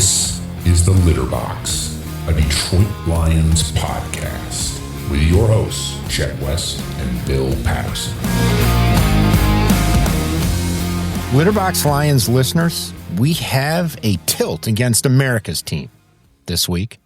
This is The Litter Box, a Detroit Lions podcast with your hosts, Chet West and Bill Patterson. Litterbox Lions listeners, we have a tilt against America's team this week.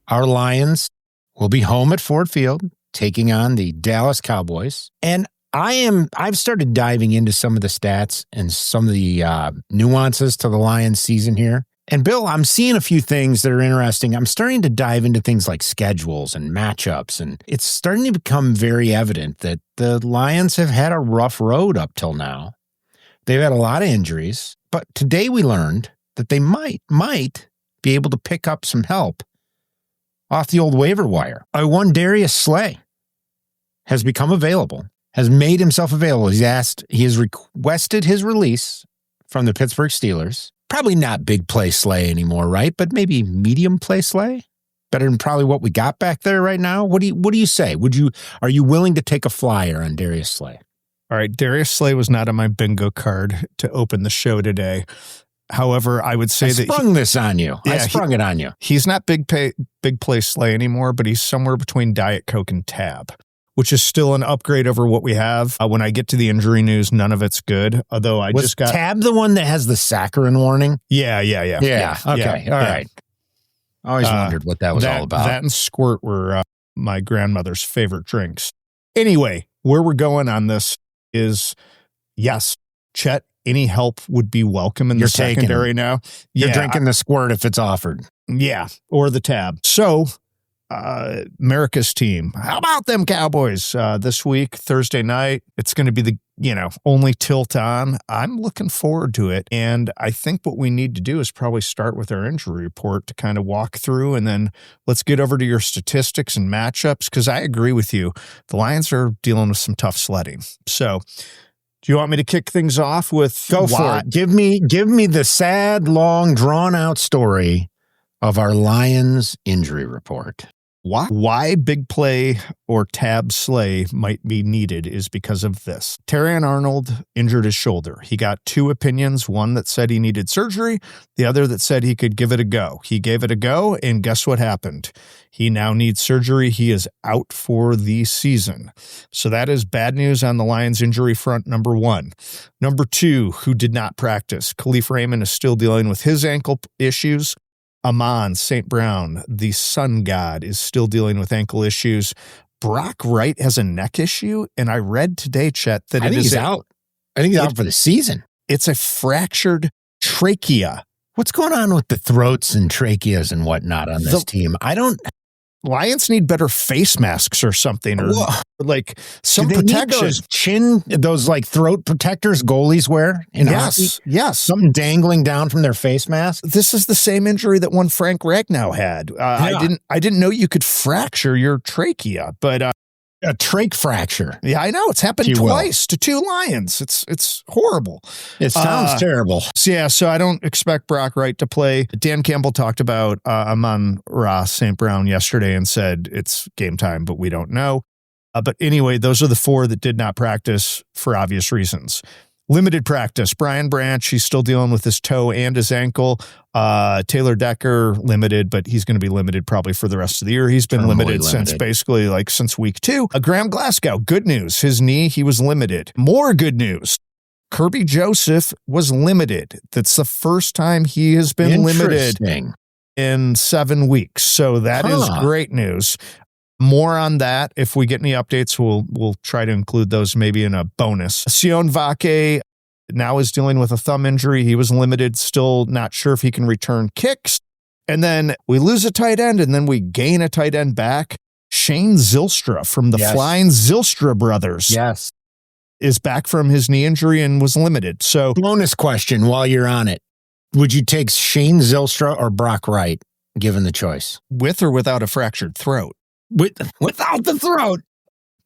Our Lions will be home at Ford Field, taking on the Dallas Cowboys. And I've started diving into some of the stats and some of the nuances to the Lions season here. And Bill, I'm seeing a few things that are interesting. I'm starting to dive into things like schedules and matchups, and it's starting to become very evident that the Lions have had a rough road up till now. They've had a lot of injuries, but today we learned that they might be able to pick up some help off the old waiver wire. One Darius Slay has become available, has made himself available. He has requested his release from the Pittsburgh Steelers. Probably not big play Slay anymore, right? But maybe medium play Slay? Better than probably what we got back there right now. What do you say? Are you willing to take a flyer on Darius Slay? All right, Darius Slay was not on my bingo card to open the show today. However, I would say I sprung it on you. He's not big play Slay anymore, but he's somewhere between Diet Coke and Tab, which is still an upgrade over what we have. When I get to the injury news, none of it's good. Although was Tab the one that has the saccharin warning? Yeah. Okay. All right. I always wondered what that was all about. That and Squirt were my grandmother's favorite drinks. Anyway, where we're going on this is, yes, Chet, any help would be welcome in the secondary now. You're drinking the Squirt if it's offered. Yeah, or the Tab. So, America's team. How about them Cowboys this week, Thursday night? It's going to be the, only tilt on. I'm looking forward to it. And I think what we need to do is probably start with our injury report to kind of walk through, and then let's get over to your statistics and matchups, because I agree with you. The Lions are dealing with some tough sledding. So do you want me to kick things off with Go for it. Give me the sad, long, drawn-out story of our Lions injury report. Why big play or Tab Slay might be needed is because of this. Terrion Arnold injured his shoulder. He got two opinions, one that said he needed surgery, the other that said he could give it a go. He gave it a go, and guess what happened? He now needs surgery. He is out for the season. So that is bad news on the Lions injury front, number one. Number two, who did not practice. Khalif Raymond is still dealing with his ankle issues. Amon St. Brown, the sun god, is still dealing with ankle issues. Brock Wright has a neck issue, and I read today, Chet, that he's out. I think he's out for the season. It's a fractured trachea. What's going on with the throats and tracheas and whatnot on this team? Lions need better face masks or something, or like some protection. Those like throat protectors goalies wear in hockey? Yes. Something dangling down from their face mask. This is the same injury that one Frank Ragnow had. I didn't know you could fracture your trachea, but a trach fracture. Yeah, I know. It's happened twice to two Lions. It's horrible. It sounds terrible. So I don't expect Brock Wright to play. Dan Campbell talked about Amon-Ra St. Brown yesterday and said it's game time, but we don't know. But anyway, those are the four that did not practice for obvious reasons. Limited practice. Brian Branch, he's still dealing with his toe and his ankle. Taylor Decker, limited, but he's going to be limited probably for the rest of the year. He's been limited since week 2. Graham Glasgow, good news. His knee, he was limited. More good news. Kirby Joseph was limited. That's the first time he has been limited in 7 weeks. So that is great news. More on that. If we get any updates, we'll try to include those maybe in a bonus. Sion Vake now is dealing with a thumb injury. He was limited, still not sure if he can return kicks. And then we lose a tight end, and then we gain a tight end back. Shane Zylstra from the Flying Zylstra brothers is back from his knee injury and was limited. So, bonus question while you're on it. Would you take Shane Zylstra or Brock Wright, given the choice? With or without a fractured throat? Without the throat.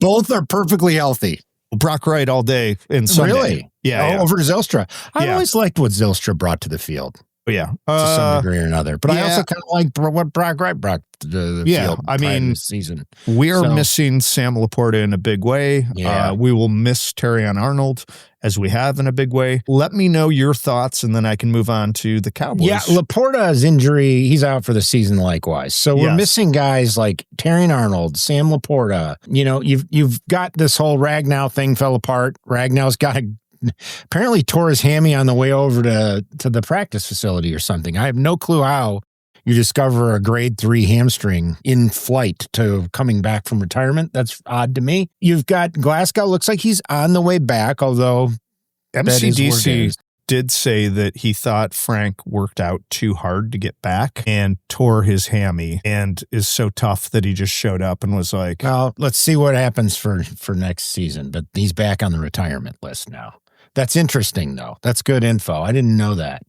Both are perfectly healthy. Brock Wright all day in Sunday. Really? Yeah. Over Zylstra. I always liked what Zylstra brought to the field. Yeah. To some degree or another. But I also kind of like what Brock Wright brought to the field this season. We are missing Sam Laporta in a big way. Yeah. We will miss Terrion Arnold as we have in a big way. Let me know your thoughts, and then I can move on to the Cowboys. Yeah, Laporta's injury, he's out for the season likewise. So we're missing guys like Terrion Arnold, Sam Laporta. You know, you've got this whole Ragnow thing fell apart. Ragnow's apparently tore his hammy on the way over to the practice facility or something. I have no clue how you discover a grade 3 hamstring in flight to coming back from retirement. That's odd to me. You've got Glasgow, looks like he's on the way back, although MCDC did say that he thought Frank worked out too hard to get back and tore his hammy and is so tough that he just showed up and was like, well, let's see what happens for next season. But he's back on the retirement list now. That's interesting, though. That's good info. I didn't know that.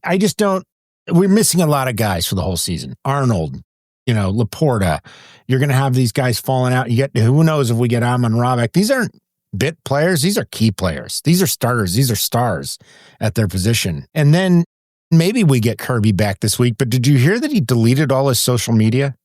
We're missing a lot of guys for the whole season. Arnold, Laporta. You're going to have these guys falling out. Who knows if we get Amon Rabeck. These aren't bit players. These are key players. These are starters. These are stars at their position. And then maybe we get Kirby back this week. But did you hear that he deleted all his social media?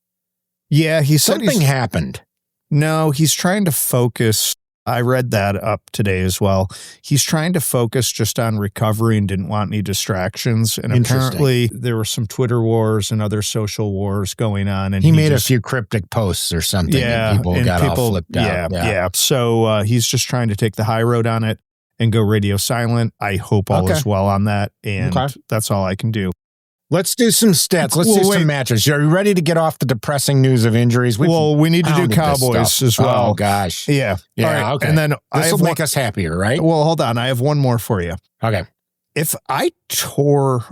Yeah, he said something happened. No, he's trying to focus. I read that up today as well. He's trying to focus just on recovery and didn't want any distractions. And apparently there were some Twitter wars and other social wars going on. And he made a few cryptic posts or something. Yeah, and people got all flipped out. Yeah. So he's just trying to take the high road on it and go radio silent. I hope all is well on that. And that's all I can do. Let's do some stats. Let's do some matches. Are you ready to get off the depressing news of injuries? We need to do Cowboys as well. Oh, gosh. Yeah. Yeah, all right. okay. And then this will make us happier, right? Well, hold on. I have one more for you. Okay. If I tore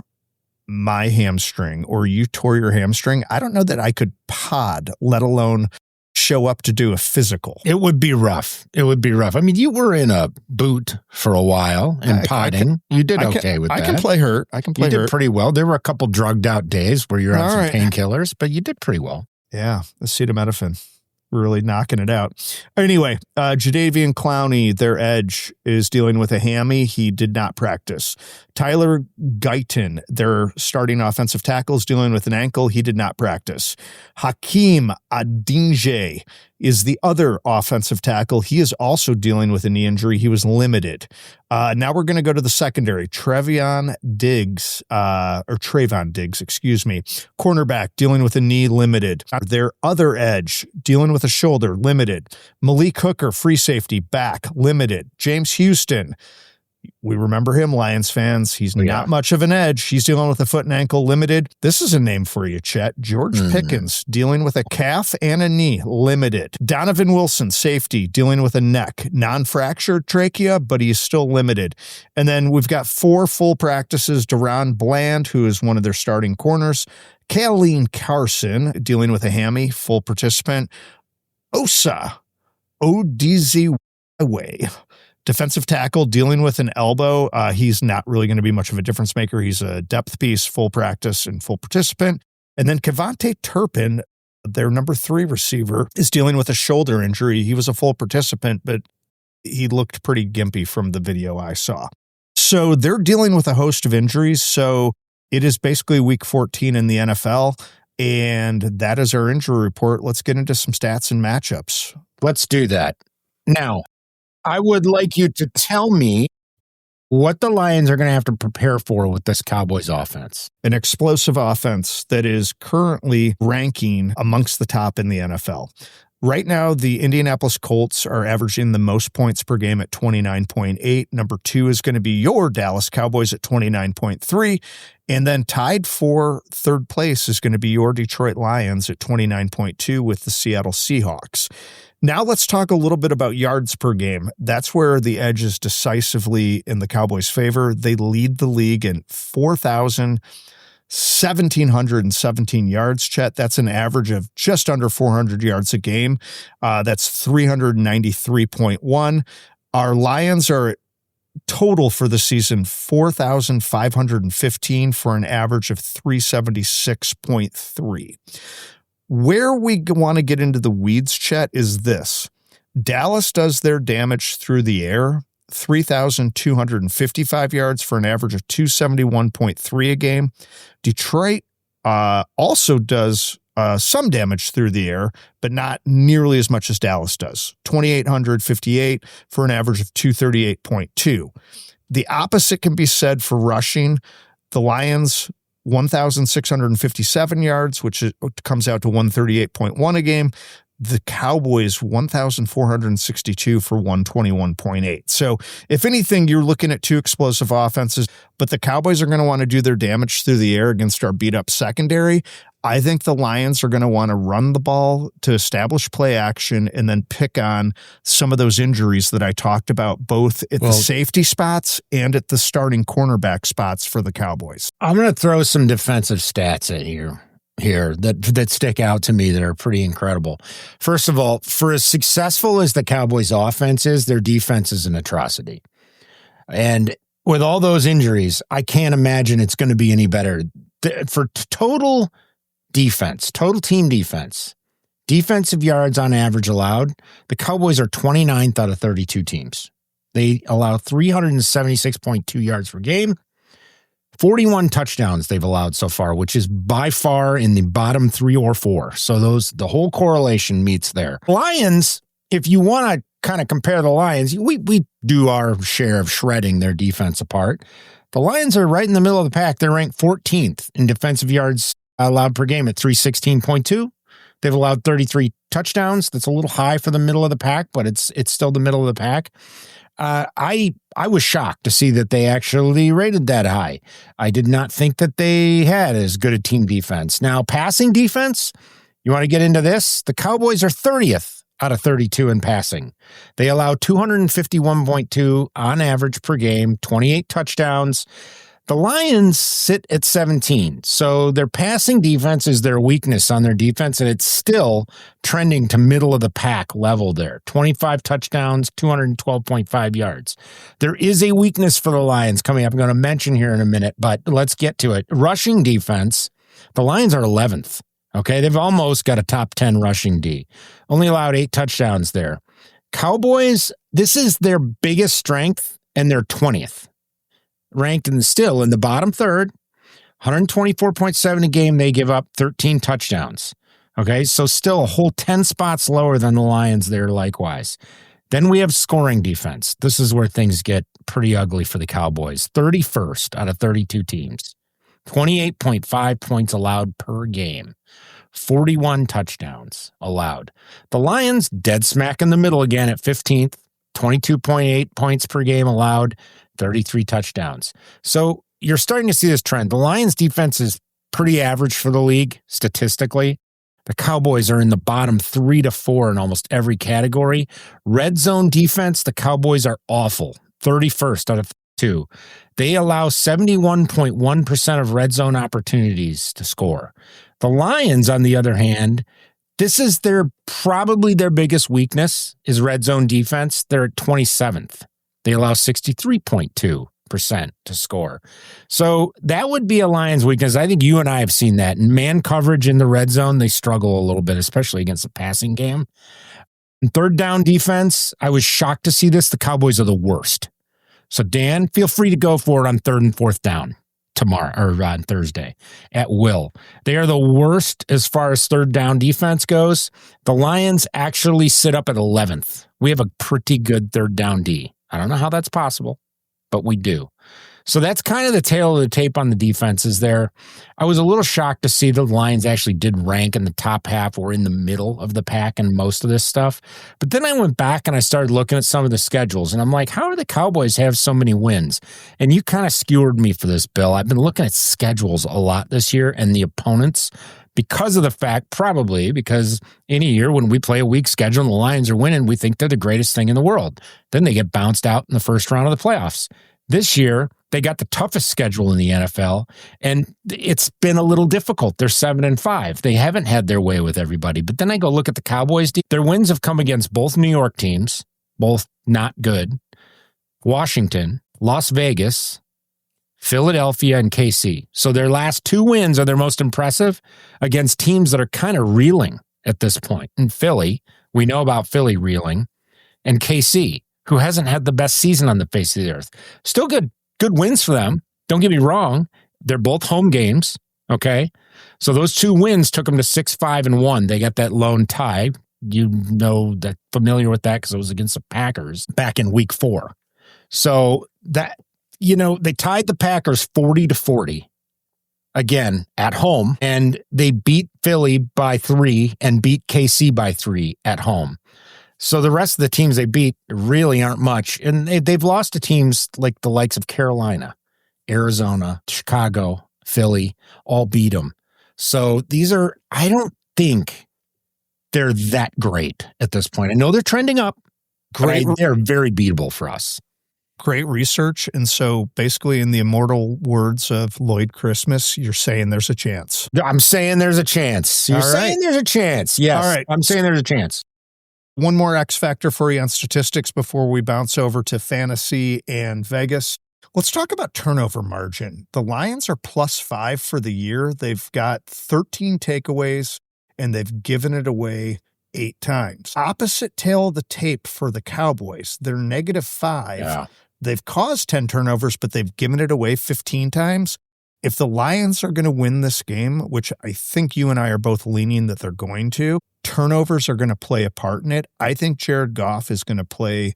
my hamstring or you tore your hamstring, I don't know that I could pod, let alone show up to do a physical. It would be rough. I mean, you were in a boot for a while and podding. You did okay with that. I can play hurt. You did pretty well. There were a couple drugged out days where you're on some painkillers, but you did pretty well. Yeah, acetaminophen. Really knocking it out. Anyway, Jadeveon Clowney, their edge, is dealing with a hammy. He did not practice. Tyler Guyton, their starting offensive tackle, is dealing with an ankle. He did not practice. Hakeem Adinje is the other offensive tackle. He is also dealing with a knee injury. He was limited. Now we're going to go to the secondary. Trayvon Diggs, cornerback, dealing with a knee, limited. Their other edge, dealing with a shoulder, limited. Malik Hooker, free safety, back, limited. James Houston, we remember him, Lions fans. He's not much of an edge. He's dealing with a foot and ankle, limited. This is a name for you, Chet. George Pickens, dealing with a calf and a knee, limited. Donovan Wilson, safety, dealing with a neck, non-fractured trachea, but he's still limited. And then we've got 4 full practices. Deron Bland, who is one of their starting corners. Kailin Carson, dealing with a hammy, full participant. Osa Odighizuwa, defensive tackle, dealing with an elbow. He's not really going to be much of a difference maker. He's a depth piece, full practice and full participant. And then Kevontae Turpin, their number 3 receiver, is dealing with a shoulder injury. He was a full participant, but he looked pretty gimpy from the video I saw. So they're dealing with a host of injuries. So it is basically week 14 in the NFL. And that is our injury report. Let's get into some stats and matchups. Let's do that. Now, I would like you to tell me what the Lions are going to have to prepare for with this Cowboys offense. An explosive offense that is currently ranking amongst the top in the NFL. Right now, the Indianapolis Colts are averaging the most points per game at 29.8. Number 2 is going to be your Dallas Cowboys at 29.3. And then tied for third place is going to be your Detroit Lions at 29.2 with the Seattle Seahawks. Now let's talk a little bit about yards per game. That's where the edge is decisively in the Cowboys' favor. They lead the league in 1,717 yards, Chet. That's an average of just under 400 yards a game. That's 393.1. Our Lions are at total for the season 4,515 for an average of 376.3. Where we want to get into the weeds, Chet, is this. Dallas does their damage through the air. 3,255 yards for an average of 271.3 a game. Detroit also does some damage through the air, but not nearly as much as Dallas does. 2,858 for an average of 238.2. The opposite can be said for rushing. The Lions, 1,657 yards, which comes out to 138.1 a game. The Cowboys, 1,462 for 121.8. So if anything, you're looking at two explosive offenses, but the Cowboys are going to want to do their damage through the air against our beat up secondary. I think the Lions are going to want to run the ball to establish play action and then pick on some of those injuries that I talked about, both at the safety spots and at the starting cornerback spots for the Cowboys. I'm going to throw some defensive stats at you here that stick out to me that are pretty incredible. First of all, for as successful as the Cowboys offense is, their defense is an atrocity. And with all those injuries, I can't imagine it's going to be any better. For total defense, total team defense, defensive yards on average allowed, the Cowboys are 29th out of 32 teams. They allow 376.2 yards per game. 41 touchdowns they've allowed so far, which is by far in the bottom 3 or 4. So the whole correlation meets there. Lions, if you want to kind of compare the Lions, we do our share of shredding their defense apart. The Lions are right in the middle of the pack. They're ranked 14th in defensive yards allowed per game at 316.2. They've allowed 33 touchdowns. That's a little high for the middle of the pack, but it's still the middle of the pack. I was shocked to see that they actually rated that high. I did not think that they had as good a team defense. Now, passing defense, you want to get into this? The Cowboys are 30th out of 32 in passing. They allow 251.2 on average per game, 28 touchdowns. The Lions sit at 17, so their passing defense is their weakness on their defense, and it's still trending to middle of the pack level there. 25 touchdowns, 212.5 yards. There is a weakness for the Lions coming up. I'm going to mention here in a minute, but let's get to it. Rushing defense, the Lions are 11th. Okay, they've almost got a top 10 rushing D. Only allowed 8 touchdowns there. Cowboys, this is their biggest strength, and they're 20th. Ranked still in the bottom third, 124.7 a game. They give up 13 touchdowns. Okay, so still a whole 10 spots lower than the Lions there likewise. Then we have scoring defense. This is where things get pretty ugly for the Cowboys. 31st out of 32 teams. 28.5 points allowed per game. 41 touchdowns allowed. The Lions, dead smack in the middle again at 15th. 22.8 points per game allowed. 33 touchdowns. So you're starting to see this trend. The Lions defense is pretty average for the league statistically. The Cowboys are in the bottom 3 to 4 in almost every category. Red zone defense, the Cowboys are awful. 31st out of 2. They allow 71.1% of red zone opportunities to score. The Lions, on the other hand, this is probably their biggest weakness is red zone defense. They're at 27th. They allow 63.2% to score. So that would be a Lions weakness. I think you and I have seen that. In man coverage in the red zone, they struggle a little bit, especially against the passing game. In third down defense, I was shocked to see this. The Cowboys are the worst. So Dan, feel free to go for it on 3rd and 4th down tomorrow or on Thursday at will. They are the worst as far as third down defense goes. The Lions actually sit up at 11th. We have a pretty good third down D. I don't know how that's possible, but we do. So that's kind of the tail of the tape on the defenses there. I was a little shocked to see the Lions actually did rank in the top half or in the middle of the pack in most of this stuff. But then I went back and I started looking at some of the schedules, and I'm like, how do the Cowboys have so many wins? And you kind of skewered me for this, Bill. I've been looking at schedules a lot this year and the opponents because of the fact, probably because any year when we play a weak schedule and the Lions are winning, we think they're the greatest thing in the world. Then they get bounced out in the first round of the playoffs. This year, they got the toughest schedule in the NFL, and it's been a little difficult. They're 7-5. They haven't had their way with everybody. But then I go look at the Cowboys. Their wins have come against both New York teams, both not good, Washington, Las Vegas, Philadelphia, and KC. So their last 2 wins are their most impressive against teams that are kind of reeling at this point. In Philly, we know about Philly reeling, and KC. who hasn't had the best season on the face of the earth. Still good wins for them. Don't get me wrong. They're both home games. Okay. So those 2 wins took them to 6-5-1. They got that lone tie. You know that, familiar with that because it was against the Packers back in week 4. So that, they tied the Packers 40-40 again at home, and they beat Philly by 3 and beat KC by 3 at home. So the rest of the teams they beat really aren't much. And they've lost to teams like the likes of Carolina, Arizona, Chicago, Philly, all beat them. So I don't think they're that great at this point. I know they're trending up. They're very beatable for us. Great research. And so basically, in the immortal words of Lloyd Christmas, you're saying there's a chance. I'm saying there's a chance. You're saying there's a chance. Yes. All right. I'm saying there's a chance. One more X factor for you on statistics before we bounce over to fantasy and Vegas. Let's talk about turnover margin. The Lions are +5 for the year. They've got 13 takeaways, and they've given it away 8 times. Opposite tail of the tape for the Cowboys. They're -5. Yeah. They've caused 10 turnovers, but they've given it away 15 times. If the Lions are going to win this game, which I think you and I are both leaning that they're going to, turnovers are going to play a part in it. I think Jared Goff is going to play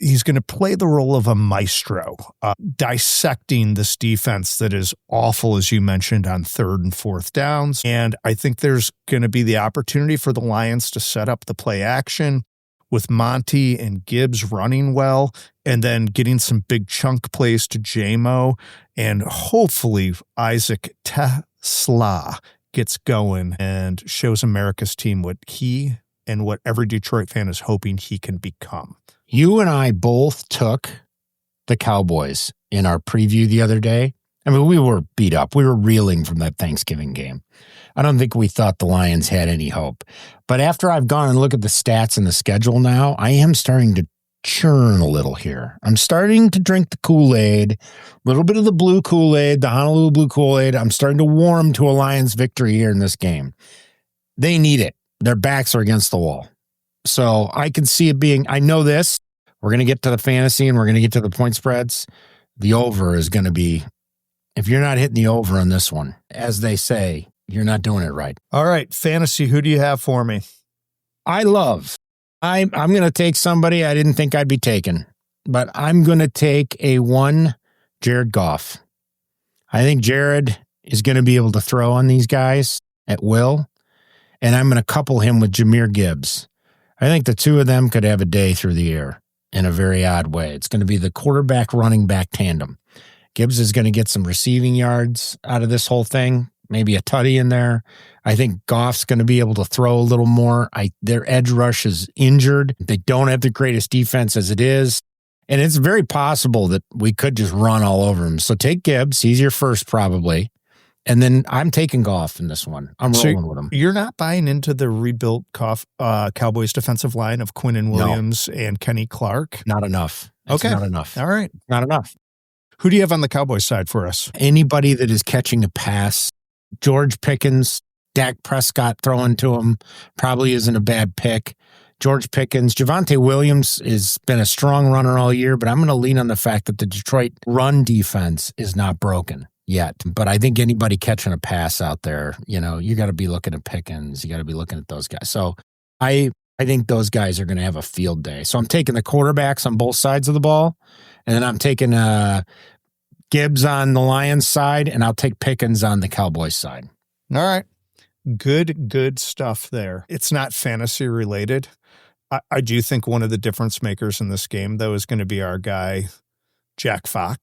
he's going to play the role of a maestro, dissecting this defense that is awful, as you mentioned, on 3rd and 4th downs. And I think there's going to be the opportunity for the Lions to set up the play action with Monty and Gibbs running well, and then getting some big chunk plays to J-Mo, and hopefully Isaac Tesla gets going and shows America's team what he and what every Detroit fan is hoping he can become. You and I both took the Cowboys in our preview the other day. I mean, we were beat up. We were reeling from that Thanksgiving game. I don't think we thought the Lions had any hope. But after I've gone and looked at the stats and the schedule now, I am starting to churn a little here. I'm starting to drink the Kool-Aid, a little bit of the blue Kool-Aid, the Honolulu blue Kool-Aid. I'm starting to warm to a Lions victory here in this game. They need it. Their backs are against the wall. So I can see it being, I know this, we're going to get to the fantasy and we're going to get to the point spreads. The over is going to be, if you're not hitting the over on this one, as they say, you're not doing it right. All right, fantasy, who do you have for me? I'm going to take somebody I didn't think I'd be taking, but I'm going to take Jared Goff. I think Jared is going to be able to throw on these guys at will. And I'm going to couple him with Jahmyr Gibbs. I think the two of them could have a day through the air in a very odd way. It's going to be the quarterback running back tandem. Gibbs is going to get some receiving yards out of this whole thing, maybe a tutty in there. I think Goff's going to be able to throw a little more. Their edge rush is injured. They don't have the greatest defense as it is. And it's very possible that we could just run all over him. So take Gibbs. He's your first probably. And then I'm taking Goff in this one. I'm rolling with him. You're not buying into the rebuilt Cowboys defensive line of Quinnen Williams and Kenny Clark? Not enough. Okay. Not enough. All right. Not enough. Who do you have on the Cowboys side for us? Anybody that is catching a pass. George Pickens, Dak Prescott throwing to him probably isn't a bad pick. George Pickens, Javonte Williams has been a strong runner all year, but I'm going to lean on the fact that the Detroit run defense is not broken yet. But I think anybody catching a pass out there, you got to be looking at Pickens. You got to be looking at those guys. So I think those guys are going to have a field day. So I'm taking the quarterbacks on both sides of the ball, and then I'm taking Gibbs on the Lions side, and I'll take Pickens on the Cowboys side. All right. Good stuff there. It's not fantasy related. I do think one of the difference makers in this game, though, is going to be our guy, Jack Fox.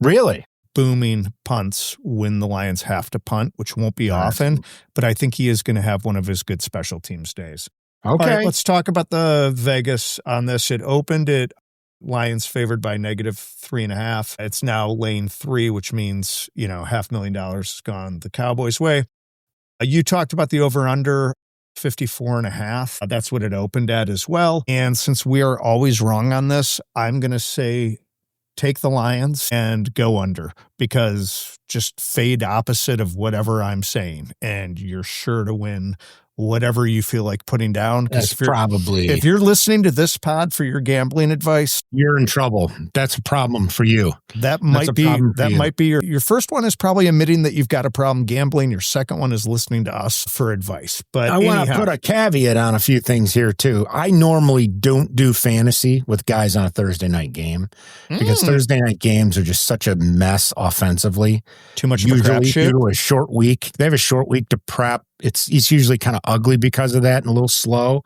Really? Booming punts when the Lions have to punt, which won't be often, but I think he is going to have one of his good special teams days. Okay. All right, let's talk about the Vegas on this. It opened at Lions favored by -3.5. It's now lane 3, which means, $500,000 has gone the Cowboys' way. You talked about the over-under 54.5. That's what it opened at as well. And since we are always wrong on this, I'm going to say take the Lions and go under, because just fade opposite of whatever I'm saying, and you're sure to win whatever you feel like putting down. That's If you're listening to this pod for your gambling advice, you're in trouble. That's a problem for you. That might be your first one is probably admitting that you've got a problem gambling. Your second one is listening to us for advice. But I want to put a caveat on a few things here too. I normally don't do fantasy with guys on a Thursday night game because Thursday night games are just such a mess offensively. Too much of a crapshoot. Due to a short week. They have a short week to prep. It's usually kind of ugly because of that and a little slow.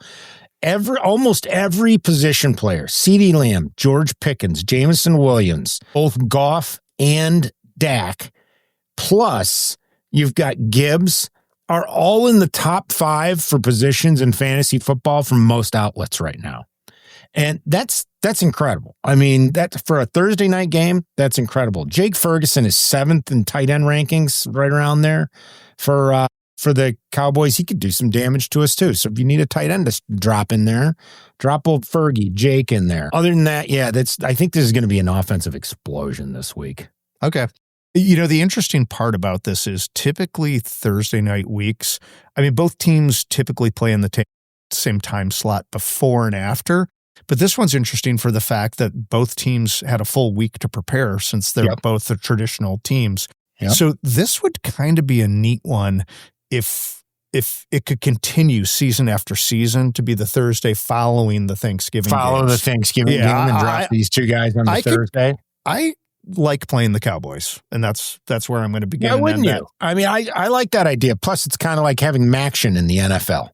Almost every position player, CeeDee Lamb, George Pickens, Jameson Williams, both Goff and Dak, plus you've got Gibbs, are all in the top 5 for positions in fantasy football from most outlets right now. And that's incredible. I mean, that for a Thursday night game, that's incredible. Jake Ferguson is 7th in tight end rankings, right around there for the Cowboys. He could do some damage to us too. So if you need a tight end to drop in there, drop old Fergie, Jake in there. Other than that, yeah, I think this is going to be an offensive explosion this week. Okay. You know, the interesting part about this is typically Thursday night weeks. I mean, both teams typically play in the same time slot before and after. But this one's interesting for the fact that both teams had a full week to prepare since they're both the traditional teams. Yep. So this would kind of be a neat one if it could continue season after season to be the Thursday following the Thanksgiving the Thanksgiving game and drop these two guys on the Thursday. I like playing the Cowboys, and that's where I'm going to begin. Yeah, wouldn't you? I mean, I like that idea. Plus, it's kind of like having Maction in the NFL.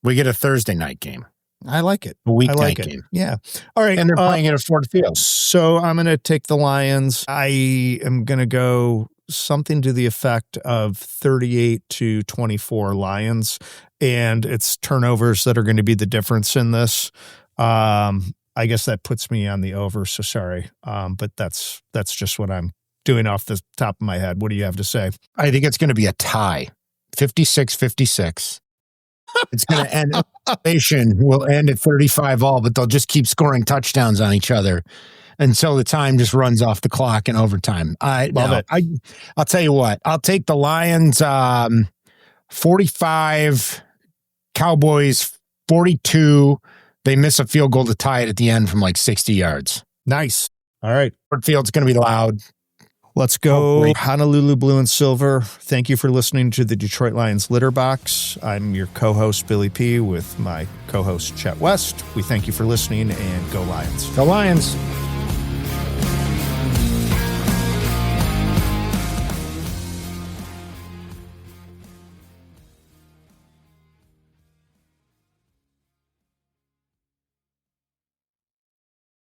We get a Thursday night game. I like it. A weeknight game. Yeah. All right. And they're playing it at Ford Field. So I'm going to take the Lions. I am going to go something to the effect of 38-24 Lions. And it's turnovers that are going to be the difference in this. I guess that puts me on the over. So sorry. But that's just what I'm doing off the top of my head. What do you have to say? I think it's going to be a tie. 56-56. It's going to end. Will end at 35 all, but they'll just keep scoring touchdowns on each other until the time just runs off the clock in overtime. Love it. I'll tell you what. I'll take the Lions 45, Cowboys 42. They miss a field goal to tie it at the end from like 60 yards. Nice. All right. Ford Field's going to be loud. Let's go Honolulu Blue and Silver. Thank you for listening to the Detroit Lions Litter Box. I'm your co-host, Billy P., with my co-host, Chet West. We thank you for listening, and go Lions. Go Lions.